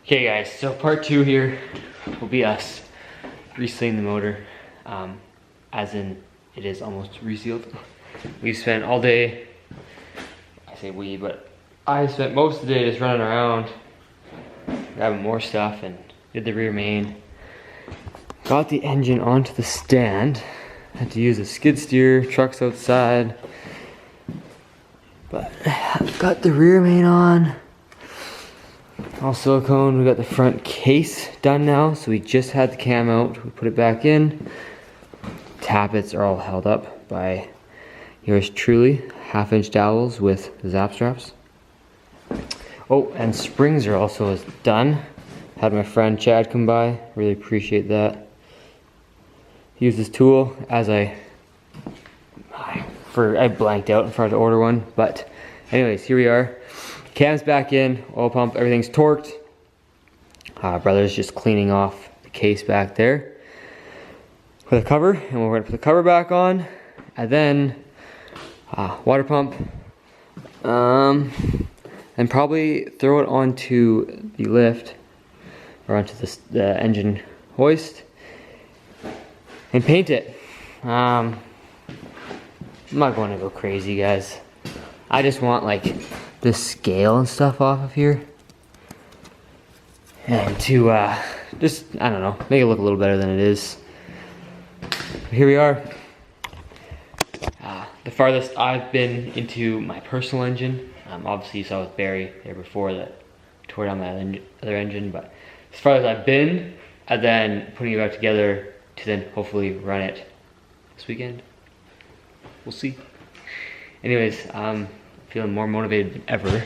Okay guys, so part 2 here will be us resealing the motor, as in it is almost resealed. We spent all day, I say we, but I spent most of the day just running around, grabbing more stuff, and did the rear main. Got the engine onto the stand, had to use a skid steer, truck's outside, but I've got the rear main on. All silicone. We got the front case done now, so we just had the cam out. We put it back in. Tappets are all held up by yours truly, 1/2-inch dowels with zap straps. Oh, and springs are also done. Had my friend Chad come by. Really appreciate that. He used this tool as I blanked out and forgot to order one, but anyways, here we are. Cam's back in, oil pump, everything's torqued. Brother's just cleaning off the case back there with a cover, and we're gonna put the cover back on, and then water pump, and probably throw it onto the lift or onto the engine hoist and paint it. I'm not going to go crazy, guys. I just want like the scale and stuff off of here, and to just, I don't know, make it look a little better than it is. Here we are. The farthest I've been into my personal engine, obviously you saw with Barry there before that tore down my other engine, but as far as I've been, and then putting it back together to then hopefully run it this weekend. We'll see. Anyways, feeling more motivated than ever,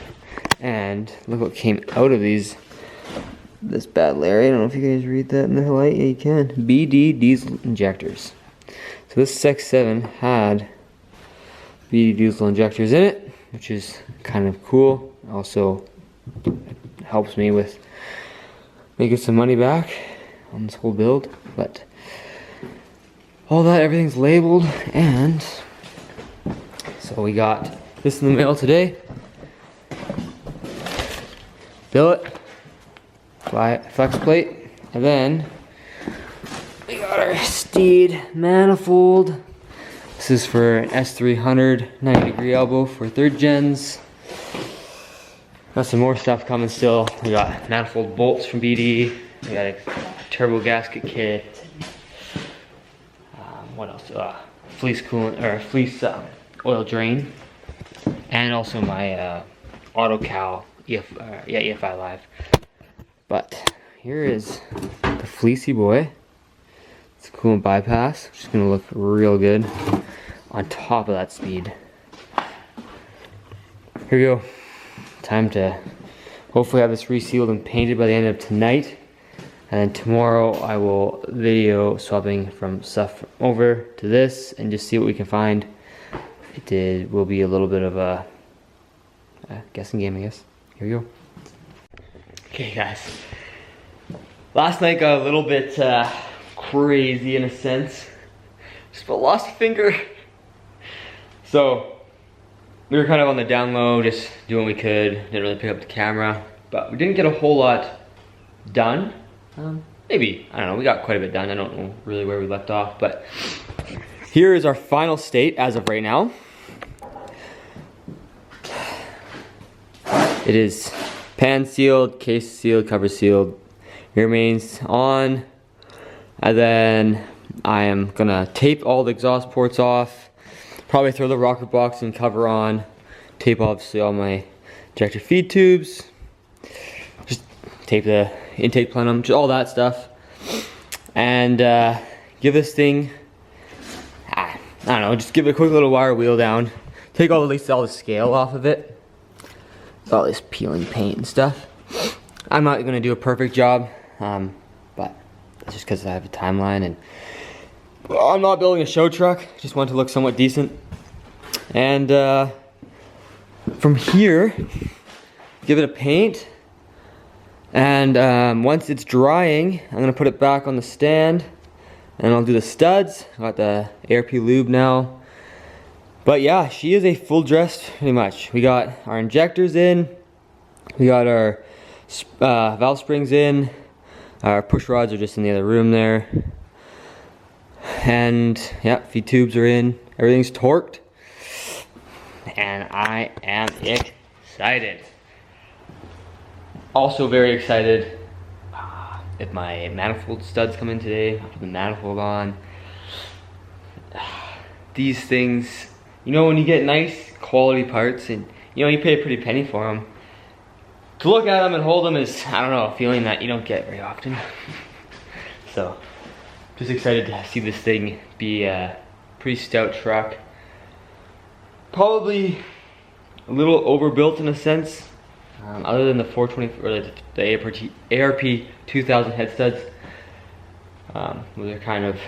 and look what came out of this bad Larry. I don't know if you guys read that in the light. Yeah, you can. BD diesel injectors. So this X7 had BD diesel injectors in it, which is kind of cool. Also helps me with making some money back on this whole build, but all that, everything's labeled, and so we got this in the mail today. Billet, flex plate, and then we got our Steed manifold. This is for an S300 90-degree elbow for 3rd gens. Got some more stuff coming still. We got manifold bolts from BD. We got a turbo gasket kit. What else? Fleece coolant, or fleece oil drain. And also my AutoCal EFI Live. But here is the fleecy boy. It's a coolant bypass, which is gonna look real good on top of that Speed. Here we go. Time to hopefully have this resealed and painted by the end of tonight. And then tomorrow I will video swapping from stuff over to this and just see what we can find. It will be a little bit of a guessing game, I guess. Here we go. Okay guys, last night got a little bit crazy in a sense. Just about lost a finger. So we were kind of on the down low, just doing what we could. Didn't really pick up the camera, but we didn't get a whole lot done. Maybe, I don't know, we got quite a bit done. I don't know really where we left off, but here is our final state as of right now. It is pan sealed, case sealed, cover sealed, rear mains on, and then I am gonna tape all the exhaust ports off, probably throw the rocker box and cover on, tape obviously all my injector feed tubes, just tape the intake plenum, just all that stuff, and give this thing, I don't know, just give it a quick little wire wheel down, take at least all the scale off of it, all this peeling paint and stuff. I'm not gonna do a perfect job, but that's just because I have a timeline, and I'm not building a show truck, just want it to look somewhat decent. And from here, give it a paint, and once it's drying, I'm gonna put it back on the stand, and I'll do the studs. I got the ARP lube now. But yeah, she is a full dress pretty much. We got our injectors in, we got our valve springs in. Our push rods are just in the other room there. And yeah, feed tubes are in. Everything's torqued. And I am excited. Also very excited if my manifold studs come in today. I'll put the manifold on. These things, you know, when you get nice quality parts and you know you pay a pretty penny for them, to look at them and hold them is, I don't know, a feeling that you don't get very often. So just excited to see this thing be a pretty stout truck. Probably a little overbuilt in a sense, other than the 420 or the ARP 2000 head studs. They're kind of,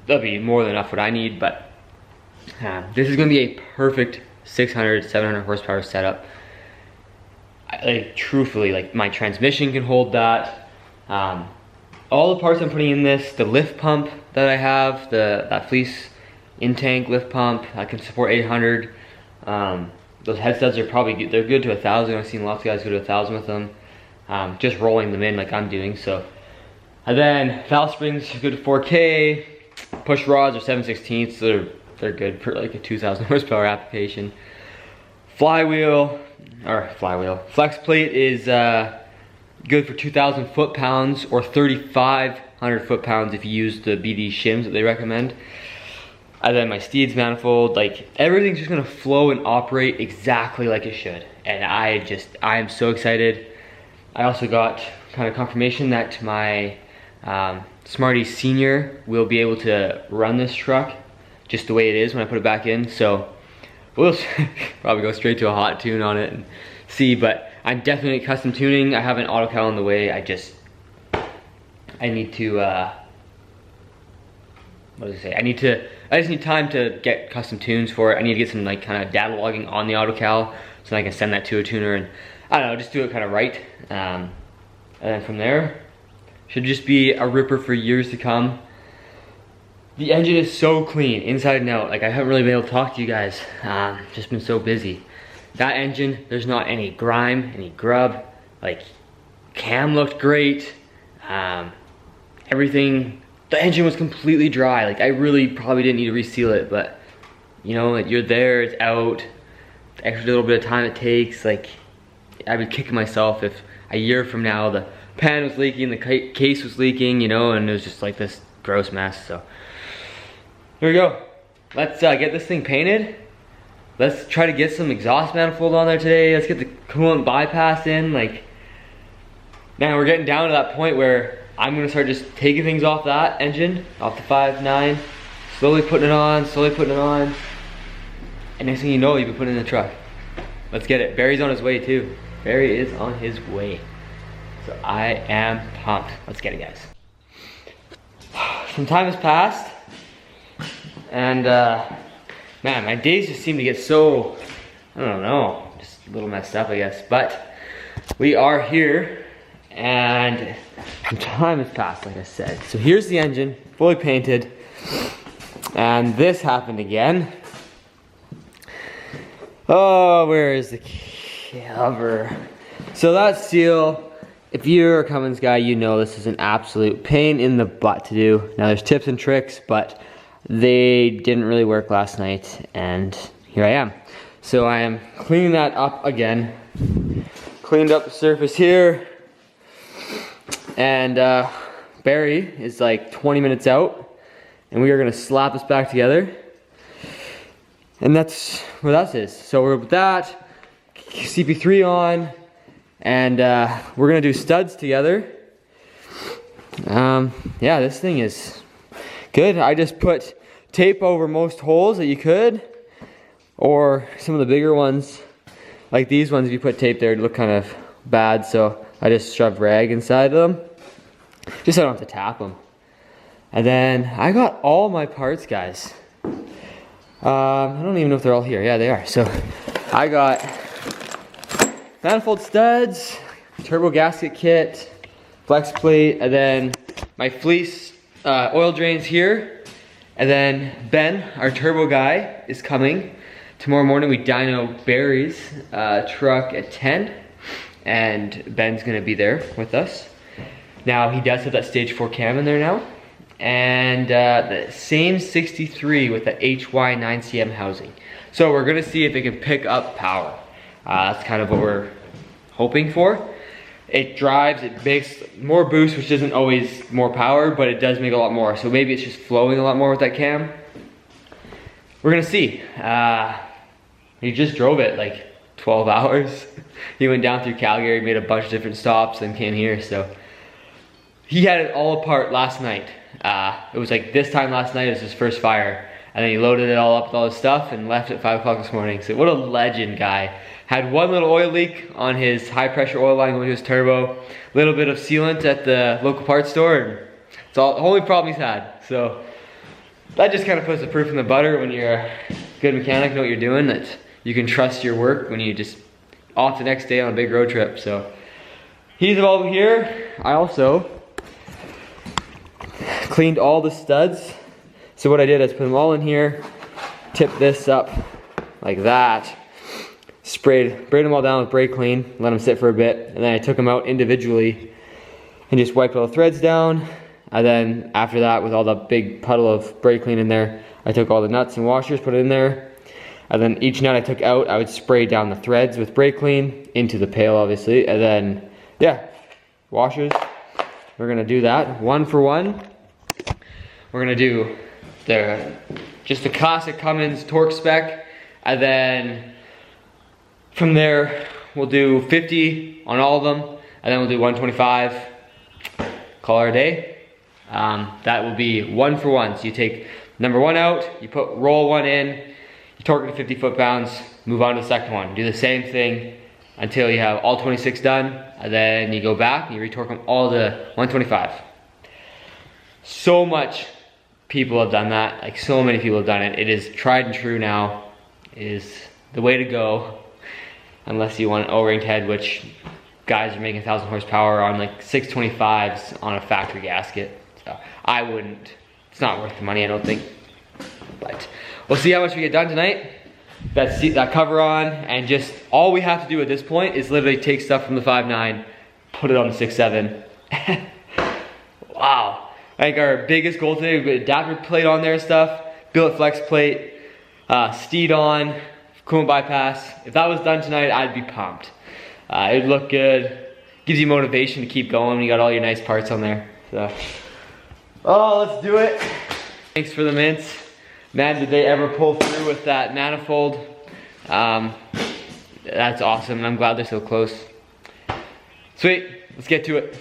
they'll be more than enough what I need, but this is gonna be a perfect 600, 700 horsepower setup. Like truthfully, like my transmission can hold that. All the parts I'm putting in this, the lift pump that I have, that fleece in-tank lift pump, I can support 800. Those head studs are probably good. They're good to 1,000. I've seen lots of guys go to 1,000 with them. Just rolling them in like I'm doing. So, and then valve springs are good to 4K. Push rods are 7/16, so they're good for like a 2,000 horsepower application. Flex plate is good for 2,000 foot-pounds or 3,500 foot-pounds if you use the BD shims that they recommend. And then my Steed's manifold, like everything's just gonna flow and operate exactly like it should. And I am so excited. I also got kind of confirmation that my Smarty Senior will be able to run this truck just the way it is when I put it back in. So we'll probably go straight to a hot tune on it and see, but I'm definitely custom tuning. I have an auto cal on the way. I just need to, what does it say? I just need time to get custom tunes for it. I need to get some like kind of data logging on the auto cal so I can send that to a tuner and I don't know, just do it kind of right. And then from there, should just be a ripper for years to come. The engine is so clean, inside and out. Like I haven't really been able to talk to you guys. Just been so busy. That engine, there's not any grime, any grub. Like, cam looked great. Everything, the engine was completely dry. Like I really probably didn't need to reseal it, but you know, you're there, it's out. The extra little bit of time it takes, like I would kick myself if a year from now the pan was leaking, the case was leaking, you know, and it was just like this gross mess. So here we go. Let's get this thing painted. Let's try to get some exhaust manifold on there today. Let's get the coolant bypass in. Like, now we're getting down to that point where I'm gonna start just taking things off that engine, off the 5.9, slowly putting it on, and next thing you know, you'll be putting it in the truck. Let's get it. Barry's on his way too. Barry is on his way. So I am pumped. Let's get it, guys. Some time has passed, and man, my days just seem to get so, I don't know, just a little messed up, I guess. But we are here, and some time has passed, like I said. So here's the engine, fully painted, and this happened again. Oh, where is the cover? So that seal, if you're a Cummins guy, you know this is an absolute pain in the butt to do. Now there's tips and tricks, but they didn't really work last night, and here I am. So I am cleaning that up again. Cleaned up the surface here, and Barry is like 20 minutes out, and we are gonna slap this back together. And that's where that is. So we're with that, CP3 on, and we're gonna do studs together. Yeah, this thing is good. I just put tape over most holes that you could, or some of the bigger ones, like these ones, if you put tape there, it'd look kind of bad, so I just shoved rag inside of them, just so I don't have to tap them. And then I got all my parts, guys. I don't even know if they're all here. Yeah, they are. So I got manifold studs, turbo gasket kit, flex plate, and then my fleece oil drains here. And then Ben, our turbo guy, is coming. Tomorrow morning we dyno Barry's truck at 10. and Ben's gonna be there with us. Now he does have that stage 4 cam in there now, and the same 63 with the HY 9cm housing. So we're gonna see if it can pick up power. That's kind of what we're hoping for. It drives, it makes more boost, which isn't always more power, but it does make a lot more. So maybe it's just flowing a lot more with that cam. We're gonna see. He just drove it like 12 hours. He went down through Calgary, made a bunch of different stops, and came here. So he had it all apart last night. It was like this time last night, it was his first fire. And then he loaded it all up with all his stuff and left at 5 o'clock this morning. So what a legend, guy. Had one little oil leak on his high pressure oil line going to his turbo. Little bit of sealant at the local parts store. And it's all the only problem he's had. So that just kind of puts the proof in the butter when you're a good mechanic, know what you're doing, that you can trust your work when you just off the next day on a big road trip. So he's all here. I also cleaned all the studs. So what I did is put them all in here, tipped this up like that, sprayed them all down with brake clean, let them sit for a bit, and then I took them out individually and just wiped all the threads down. And then after that, with all the big puddle of brake clean in there, I took all the nuts and washers, put it in there. And then each nut I took out, I would spray down the threads with brake clean into the pail, obviously. And then, yeah, washers. We're gonna do that one for one. We're gonna do just the classic Cummins torque spec, and then from there we'll do 50 on all of them, and then we'll do 125. Call our day. That will be one for one. So you take number 1 out, you put roll 1 in, you torque it to 50 foot-pounds, move on to the second one. Do the same thing until you have all 26 done, and then you go back and you retorque them all to 125. So much people have done that, like so many people have done it. It is tried and true now. It is the way to go, unless you want an O-ringed head, which guys are making 1,000 horsepower on like 625s on a factory gasket. So I wouldn't, it's not worth the money, I don't think. But we'll see how much we get done tonight. That cover on, and just all we have to do at this point is literally take stuff from the 5.9, put it on the 6.7. Wow. I think our biggest goal today, we put adapter plate on there and stuff, billet flex plate, steed on, coolant bypass. If that was done tonight, I'd be pumped. It would look good, gives you motivation to keep going when you got all your nice parts on there. So, oh, let's do it. Thanks for the mints. Man, did they ever pull through with that manifold. That's awesome, I'm glad they're so close. Sweet, let's get to it.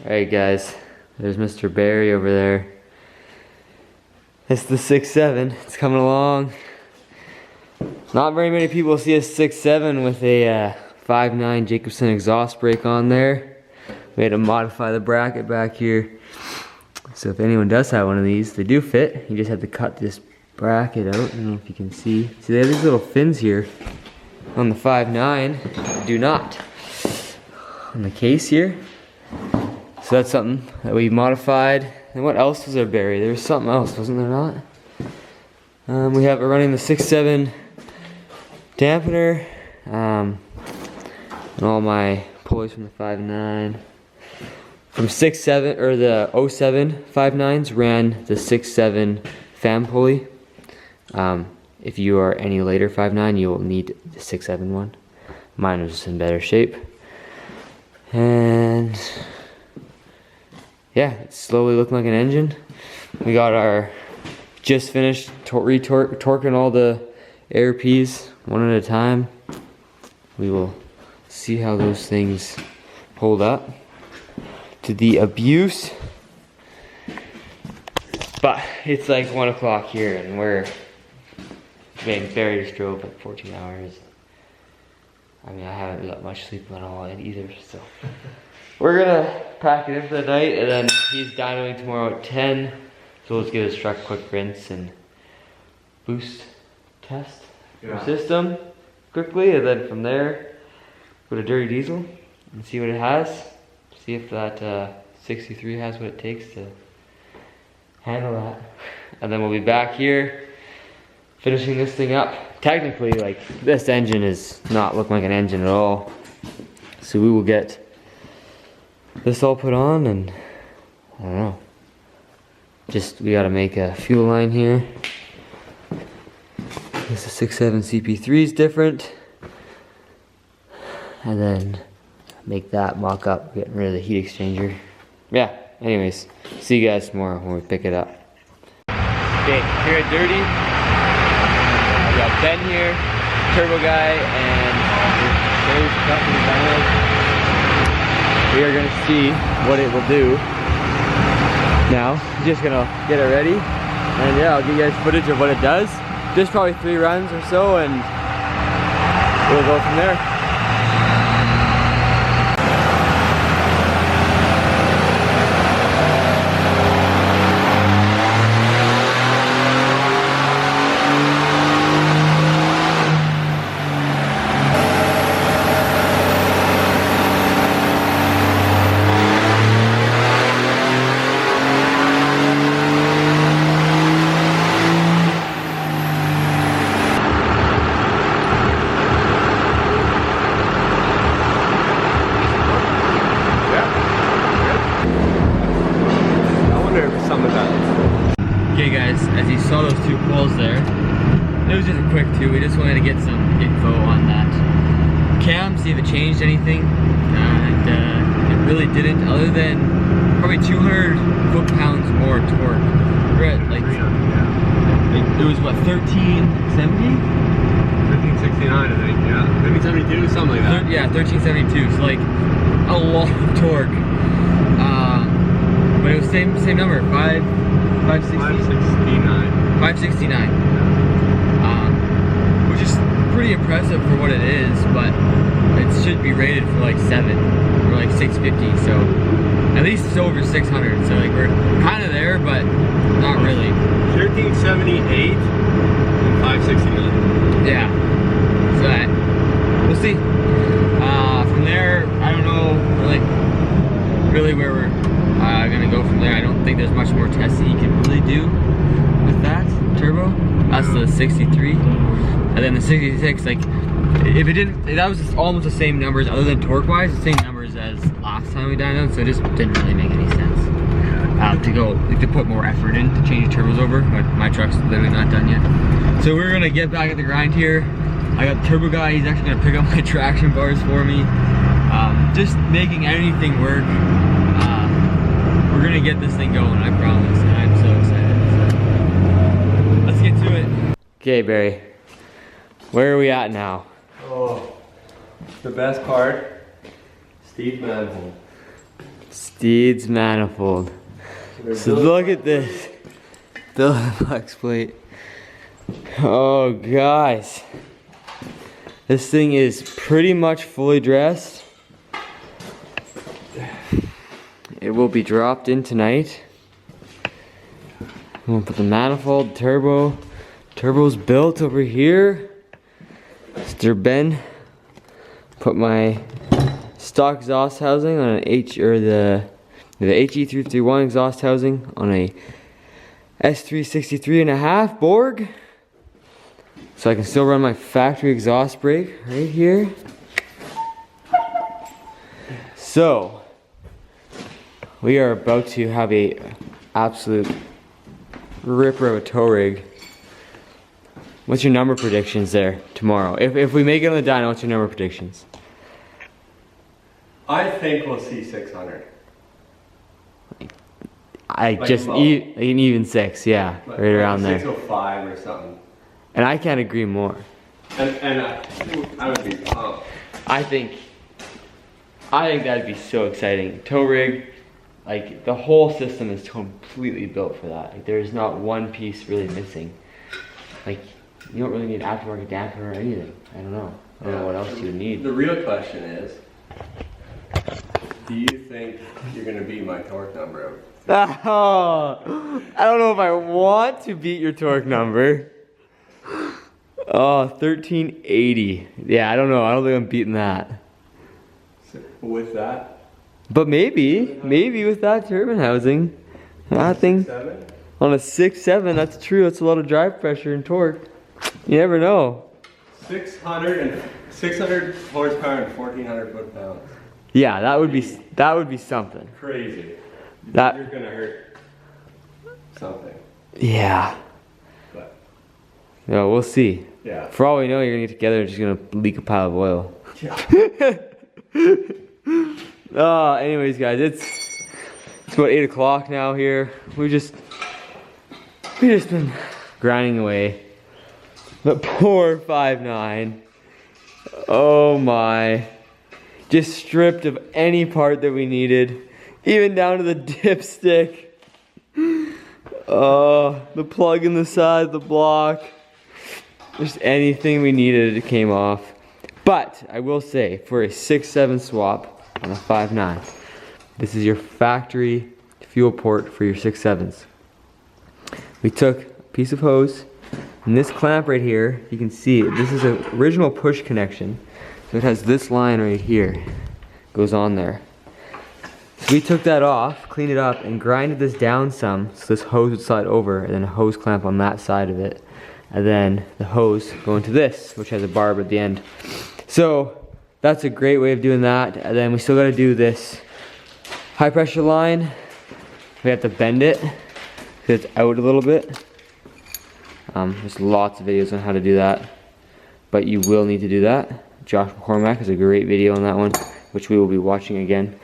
Alright guys, there's Mr. Barry over there. It's the 6.7, it's coming along. Not very many people see a 6.7 with a 5.9 Jacobson exhaust brake on there. We had to modify the bracket back here. So if anyone does have one of these, they do fit. You just have to cut this bracket out. I don't know if you can see. See, they have these little fins here on the 5.9. Do not. On the case here. So that's something that we modified. And what else was there, Barry? There was something else, wasn't there not? We're running the 6.7 dampener. And all my pulleys from the 5.9. From 6.7, or the 07 5.9s ran the 6.7 fan pulley. If you are any later 5.9, you will need the 6.7 one. Mine was just in better shape. And yeah, it's slowly looking like an engine. We got our, just finished torquing all the ARPs one at a time. We will see how those things hold up to the abuse. But it's like 1 o'clock here and we're mean, Barry just drove like 14 hours. I mean, I haven't got much sleep at all either, so. We're gonna pack it in for the night, and then he's dynoing tomorrow at 10. So let's give his truck a quick rinse and boost test our system quickly, and then from there, go to Dirty Diesel and see what it has. See if that 63 has what it takes to handle that. And then we'll be back here finishing this thing up. Technically, like, this engine is not looking like an engine at all. So we will get this all put on, and I don't know. Just, we gotta make a fuel line here. This is 6.7 CP3 is different. And then make that mock up, getting rid of the heat exchanger. Yeah, anyways, see you guys tomorrow when we pick it up. Okay, here at Dirty, we got Ben here, Turbo Guy, and there's company dyno. We are gonna see what it will do. Now, just gonna get it ready, and yeah, I'll give you guys footage of what it does. Just probably 3 runs or so, and we'll go from there. Okay guys, as you saw those 2 poles there, it was just a quick 2. We just wanted to get some info on that cam, see if it changed anything, and it really didn't, other than probably 200 foot-pounds more torque. We're at like it was what, 1370? 1369, I think, yeah. 1372, something like that. Yeah, 1372, so like a lot of torque. But it was same number, 569. 569. Which is pretty impressive for what it is, but it should be rated for like 7 or like 650. So at least it's over 600. So like we're kind of there, but not really. 1378 and 569. Yeah. So we'll see. From there, I don't know like really where we're gonna go from there. I don't think there's much more tests that you can really do with that turbo. That's the 63, and then the 66. Like, if it didn't, that was just almost the same numbers, other than torque-wise, the same numbers as last time we dynoed. So it just didn't really make any sense to go like, to put more effort in to change the turbos over. But my truck's literally not done yet. So we're gonna get back at the grind here. I got the Turbo Guy. He's actually gonna pick up my traction bars for me. Just making anything work. We're gonna get this thing going, I promise, and I'm so excited. So, let's get to it. Okay, Barry, where are we at now? Oh, the best part, Steve's manifold. Steed's manifold. So look at this. The flex plate. Oh, guys. This thing is pretty much fully dressed. It will be dropped in tonight. I'm gonna put the manifold, turbo. Turbo's built over here. Mr. Ben put my stock exhaust housing on an the HE351 exhaust housing on a S363.5 Borg. So I can still run my factory exhaust brake right here. So we are about to have a absolute ripper of a tow rig. What's your number predictions there tomorrow? If we make it on the dyno, what's your number predictions? I think we'll see 600. Like just an even 6, yeah, like right around there. 605 or something. And I can't agree more. And I would be pumped. I think that'd be so exciting. Tow rig. Like, the whole system is completely built for that. Like, there's not one piece really missing. Like, You don't really need aftermarket dampener or anything. I don't know. I don't know what else you would need. The real question is, do you think you're gonna beat my torque number? Oh, I don't know if I want to beat your torque number. Oh, 1380. Yeah, I don't know. I don't think I'm beating that. So with that? But maybe with that turbine housing, that thing 7? on a 6.7, that's true. That's a lot of drive pressure and torque. You never know. 600 horsepower and 1,400 foot-pounds. Yeah, that would be something. Crazy. That You're gonna hurt something. yeah. But No, we'll see. yeah. For all we know, you're gonna get together and just gonna leak a pile of oil. Yeah. Anyways, guys, it's about 8 o'clock now here. We just been grinding away. But poor 5.9. Oh my. Just stripped of any part that we needed. Even down to the dipstick. The plug in the side of the block. Just anything we needed, it came off. But I will say, for a 6.7 swap on a 5.9, this is your factory fuel port for your 6.7s. We took a piece of hose, and this clamp right here, you can see, this is an original push connection. So it has this line right here, goes on there. So we took that off, cleaned it up, and grinded this down some, so this hose would slide over, and then a hose clamp on that side of it. And then the hose going to this, which has a barb at the end. So that's a great way of doing that. And then we still got to do this high pressure line. We have to bend it because it's out a little bit. There's lots of videos on how to do that, but you will need to do that. Josh McCormack has a great video on that one, which we will be watching again.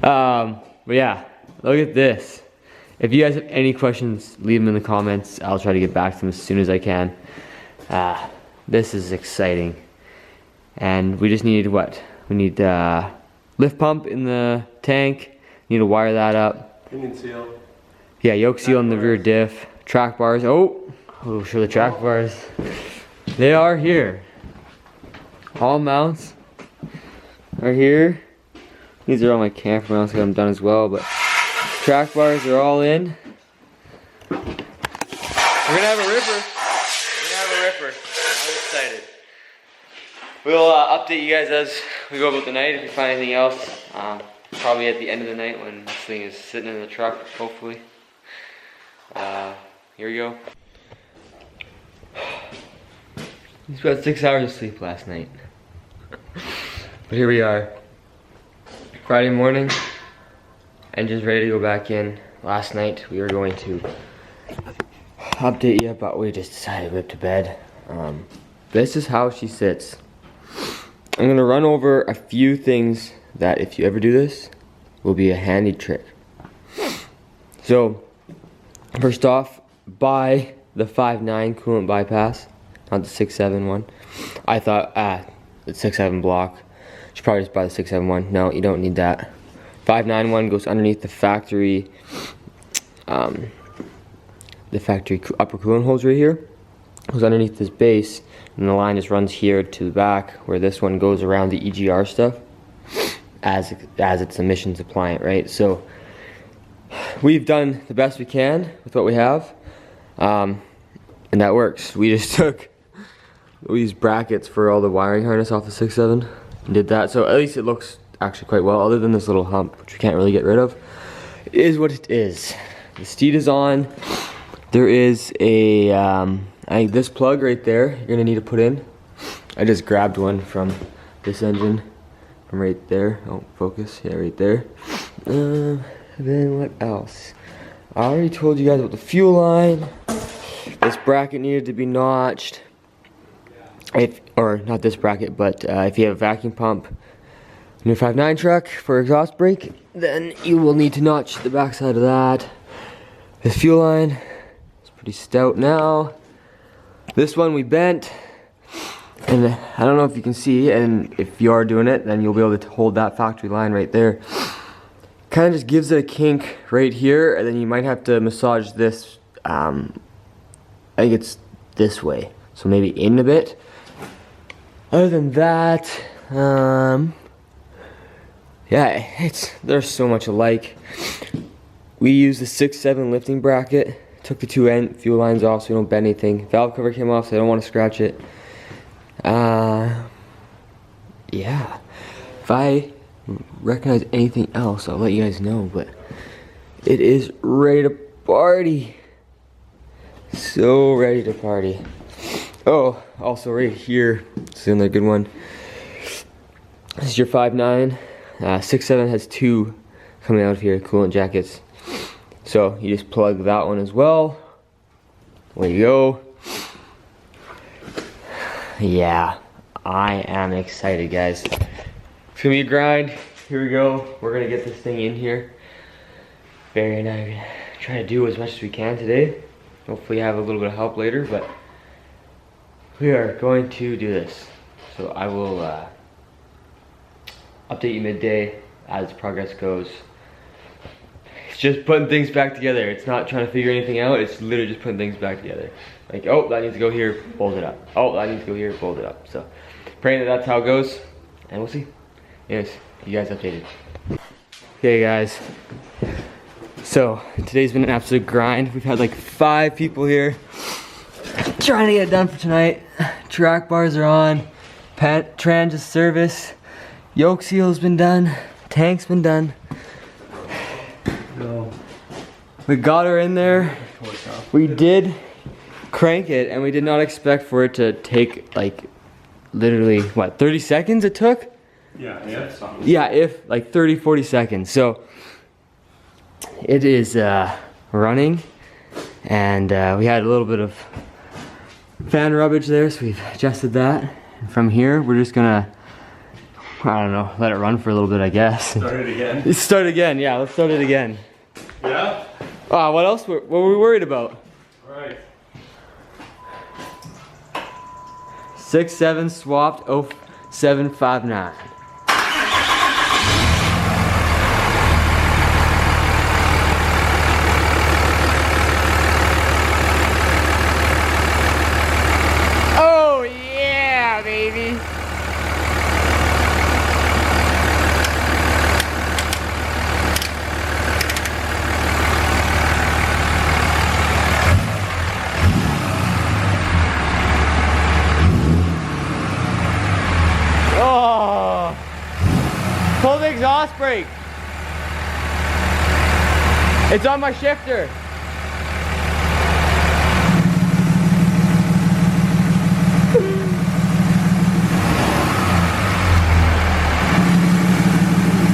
But yeah, look at this. If you guys have any questions, leave them in the comments. I'll try to get back to them as soon as I can. This is exciting. And we just need what? We need lift pump in the tank. Need to wire that up. Pinion seal. Yeah, yoke seal in the rear diff. Track bars. Oh, we'll show the track bars. They are here. All mounts are here. These are all my camper mounts that I'm done as well, but track bars are all in. We're gonna have a ripper. I'm excited. We'll update you guys as we go about the night if we find anything else. Probably at the end of the night when this thing is sitting in the truck, hopefully. Here we go. It's about 6 hours of sleep last night. But here we are. Friday morning. Engine's ready to go back in. Last night we were going to update you, but we just decided to whip to bed. This is how she sits. I'm gonna run over a few things that if you ever do this, will be a handy trick. So, first off, buy the 5.9 coolant bypass, not the 6.7 one. I thought, the 6.7 block. Should probably just buy the 6.7 one. No, you don't need that. 5.9 one goes underneath the factory upper coolant hose right here. Goes underneath this base, and the line just runs here to the back, where this one goes around the EGR stuff as it's emissions appliant, right? So we've done the best we can with what we have, and that works. We just took these brackets for all the wiring harness off the 6.7 and did that. So at least it looks actually quite well, other than this little hump, which we can't really get rid of. It is what it is. The steed is on. There is a this plug right there you're gonna need to put in. I just grabbed one from this engine from right there. Oh, focus. Yeah, right there. Then what else? I already told you guys about the fuel line. This bracket needed to be notched. Or not this bracket, but if you have a vacuum pump in your 5.9 truck for exhaust brake, then you will need to notch the backside of that. This fuel line is pretty stout now. This one we bent, and I don't know if you can see, and if you are doing it, then you'll be able to hold that factory line right there. Kind of just gives it a kink right here, and then you might have to massage this. I think it's this way. So maybe in a bit. Other than that, yeah, they're so much alike. We used the 6-7 lifting bracket. Took the 2 end fuel lines off so we don't bend anything. Valve cover came off so I don't want to scratch it. Yeah. If I recognize anything else, I'll let you guys know, but it is ready to party. So ready to party. Oh, also right here, this is another good one. This is your 5.9. 6.7 has 2 coming out of here, coolant jackets. So you just plug that one as well. There you go. Yeah, I am excited, guys. It's gonna be a grind. Here we go. We're gonna get this thing in here. Barry and I are gonna try to do as much as we can today. Hopefully have a little bit of help later, but we are going to do this. So I will update you midday as progress goes. It's just putting things back together. It's not trying to figure anything out. It's literally just putting things back together. Like, oh, that needs to go here, bolt it up. Oh, that needs to go here, bolt it up. So praying that that's how it goes, and we'll see. Anyways, you guys updated. Okay, guys. So today's been an absolute grind. We've had like 5 people here trying to get it done for tonight. Track bars are on. Trans is service. Yoke seal's been done. Tank's been done. No. We got her in there. We did crank it, and we did not expect for it to take like literally what, 30 seconds it took? Yeah, if like 30-40 seconds. So it is running, and we had a little bit of fan rubbage there, so we've adjusted that. And from here we're just gonna, I don't know, let it run for a little bit, I guess. Start it again. Start again, yeah, let's start it again. Yeah? What else what were we worried about? Alright. 6-7 swapped 0759. Oh yeah, baby. Pull the exhaust brake. It's on my shifter.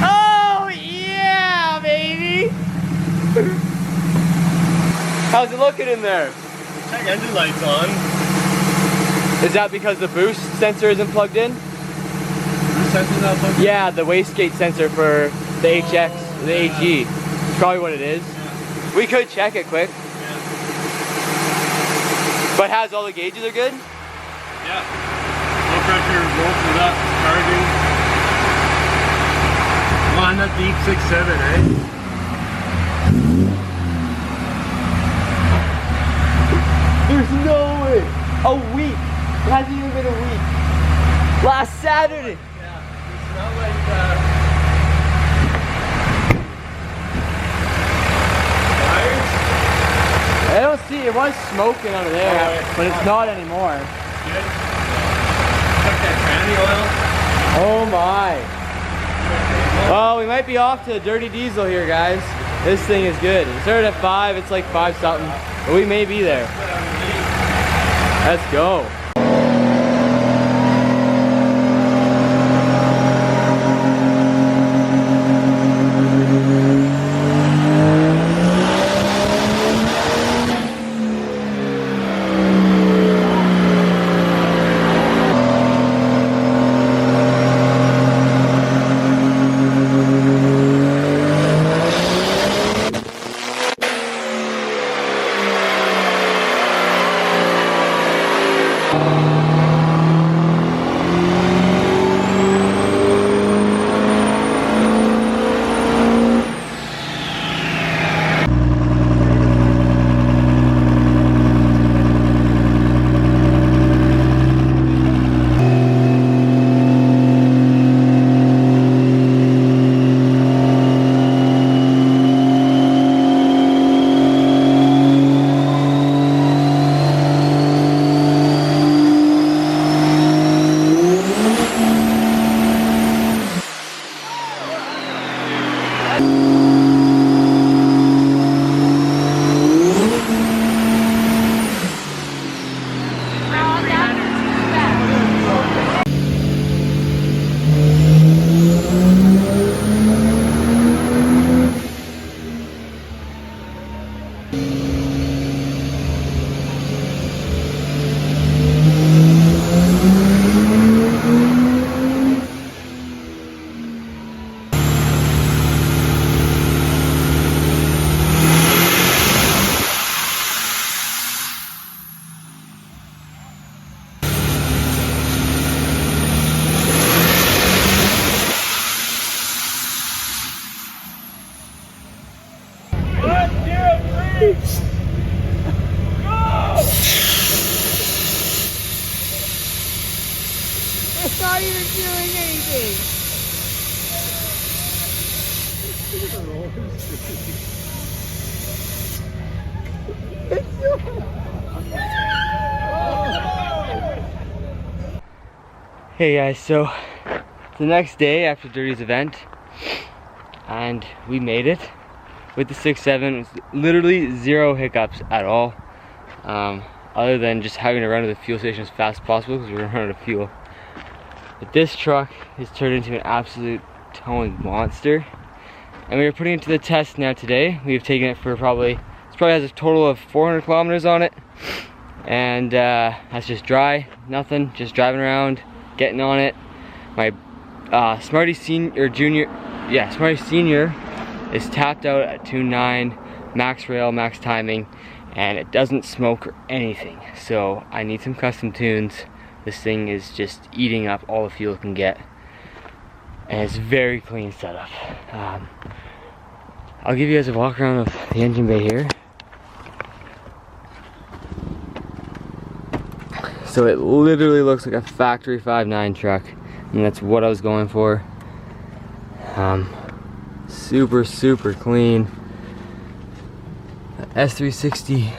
Oh yeah, baby. How's it looking in there? Check engine lights on. Is that because the boost sensor isn't plugged in? Sensor's not plugged in? Yeah, the wastegate sensor for the HX, the AG. It's probably what it is. Yeah. We could check it quick. Yeah. But has all the gauges are good? Yeah. Low pressure, volts is up, charging. On that deep 6.7, eh? There's no way! A week! It hasn't even been a week. Last Saturday! Not like fires? I don't see, it was smoking under there, but it's not anymore. Good. Took that tranny oil. Oh my. Well, we might be off to a dirty diesel here, guys. This thing is good. It started at 5, it's like 5 something, but we may be there. Let's go. It's not even doing anything. Hey guys, so the next day after Dirty's event, and we made it with the 6.7. It was literally 0 hiccups at all, other than just having to run to the fuel station as fast as possible because we were running out of fuel. But this truck has turned into an absolute towing monster, and we are putting it to the test now today. We've taken it for it probably has a total of 400 kilometers on it, and that's just dry, nothing, just driving around, getting on it. My Smarty Senior is tapped out at 2.9, max rail, max timing, and it doesn't smoke or anything. So I need some custom tunes. This thing is just eating up all the fuel it can get, and it's very clean setup. I'll give you guys a walk around of the engine bay here. So it literally looks like a factory 5.9 truck, and that's what I was going for. Super clean. S360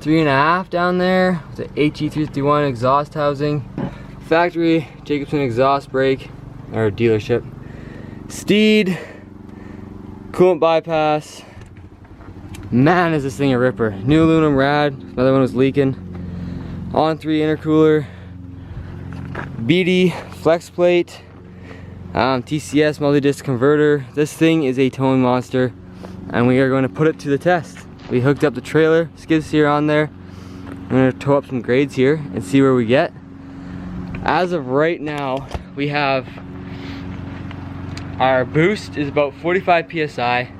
3.5 down there with the HE351 exhaust housing. Factory Jacobson exhaust brake, or dealership. Steed, coolant bypass. Man, is this thing a ripper. New aluminum rad, another one was leaking. On 3 intercooler, BD flex plate, TCS multi-disc converter. This thing is a towing monster, and we are going to put it to the test. We hooked up the trailer, skid steer on there. I'm going to tow up some grades here and see where we get. As of right now, we have our boost is about 45 psi.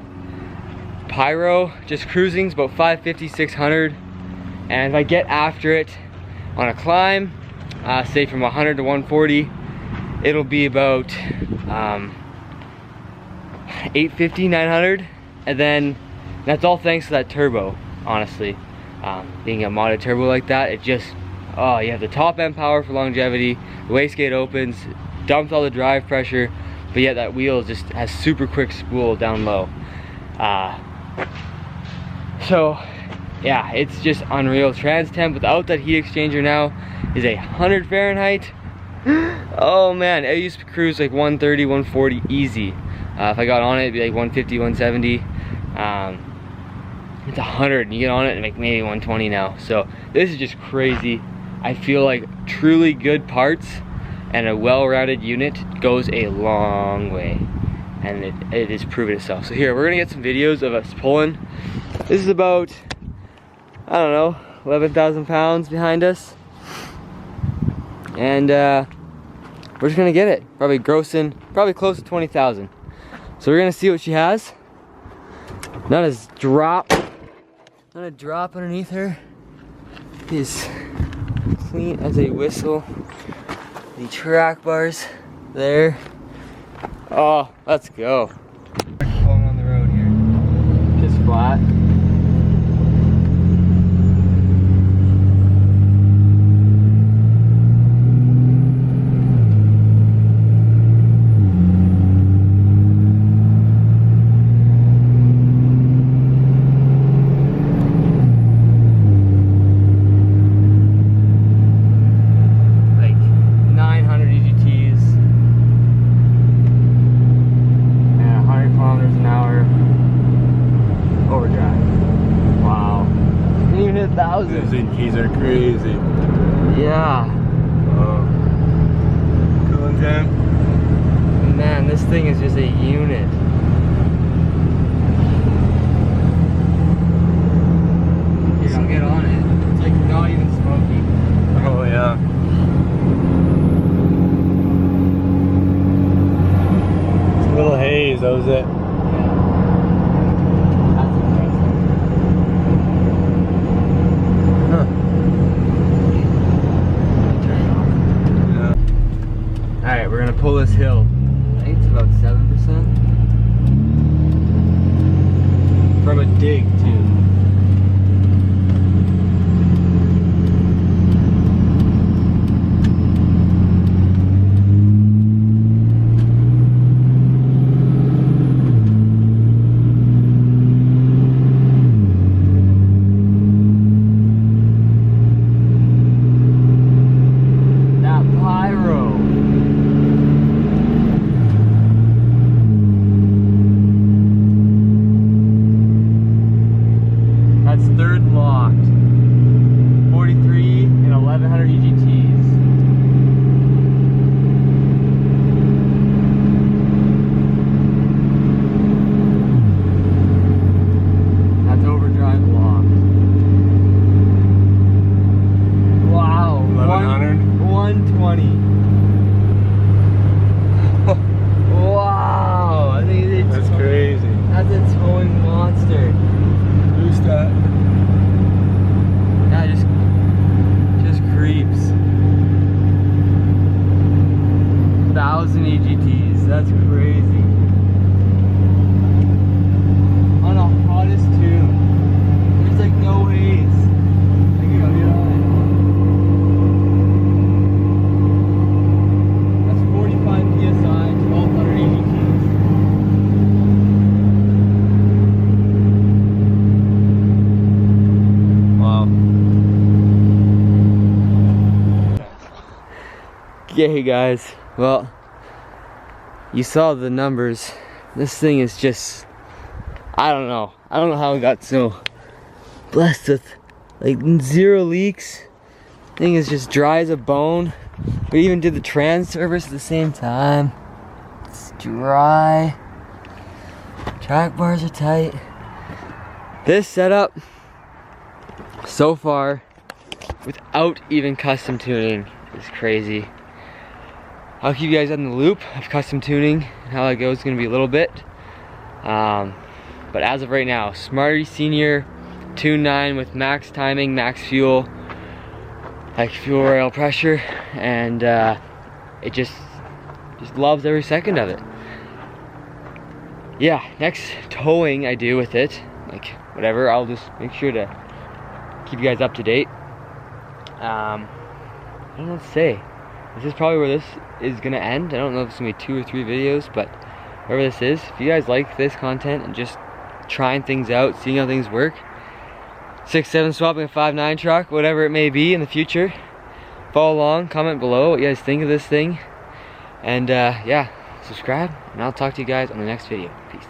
Pyro, just cruising, is about 550, 600. And if I get after it on a climb, say from 100 to 140, it'll be about 850, 900. And then that's all thanks to that turbo, honestly. Being a modded turbo like that, it just, oh, you have the top end power for longevity, the wastegate opens, dumps all the drive pressure, but yet that wheel just has super quick spool down low. So yeah, it's just unreal. Trans temp without that heat exchanger now is 100 Fahrenheit. Oh man, I used to cruise like 130, 140 easy. If I got on it, it'd be like 150, 170. It's 100 and you get on it and make maybe 120 now. So this is just crazy. I feel like truly good parts and a well-rounded unit goes a long way, and it has proven itself. So here, we're gonna get some videos of us pulling. This is about, I don't know, 11,000 pounds behind us, and we're just gonna get it. Probably grossing, probably close to 20,000. So we're gonna see what she has. Not a drop underneath her. Is clean as a whistle. The track bars there. Oh, let's go. Going on the road here. Just flat. Those keys are crazy. Yeah. Cooling temp. Man, this thing is just a unit. Here, I'll get on it. It's like not even smoky. Oh yeah. It's a little haze, that was it. Alright, we're gonna pull this hill. I think it's about 7%. From a dig, too. 1,000 EGTs. That's crazy. On a hottest tune. There's like no haze. I think I'll get on it. That's 45 PSI, 1,200 EGTs. Wow. Okay guys, well, you saw the numbers. This thing is just, I don't know how it got so blessed with like 0 leaks. Thing is just dry as a bone. We even did the trans service at the same time. It's dry. Track bars are tight. This setup so far without even custom tuning is crazy. I'll keep you guys in the loop of custom tuning and how that goes. It's gonna be a little bit. But as of right now, Smarty Senior Tune 9 with max timing, max fuel, like fuel rail pressure, and it just loves every second of it. Yeah, next towing I do with it, like whatever, I'll just make sure to keep you guys up to date. I don't know what to say. This is probably where this is gonna end. I don't know if it's gonna be 2 or 3 videos, but wherever this is, if you guys like this content and just trying things out, seeing how things work, 6.7 swapping a 5.9 truck, whatever it may be in the future, follow along, comment below what you guys think of this thing, and yeah, subscribe, and I'll talk to you guys on the next video. Peace.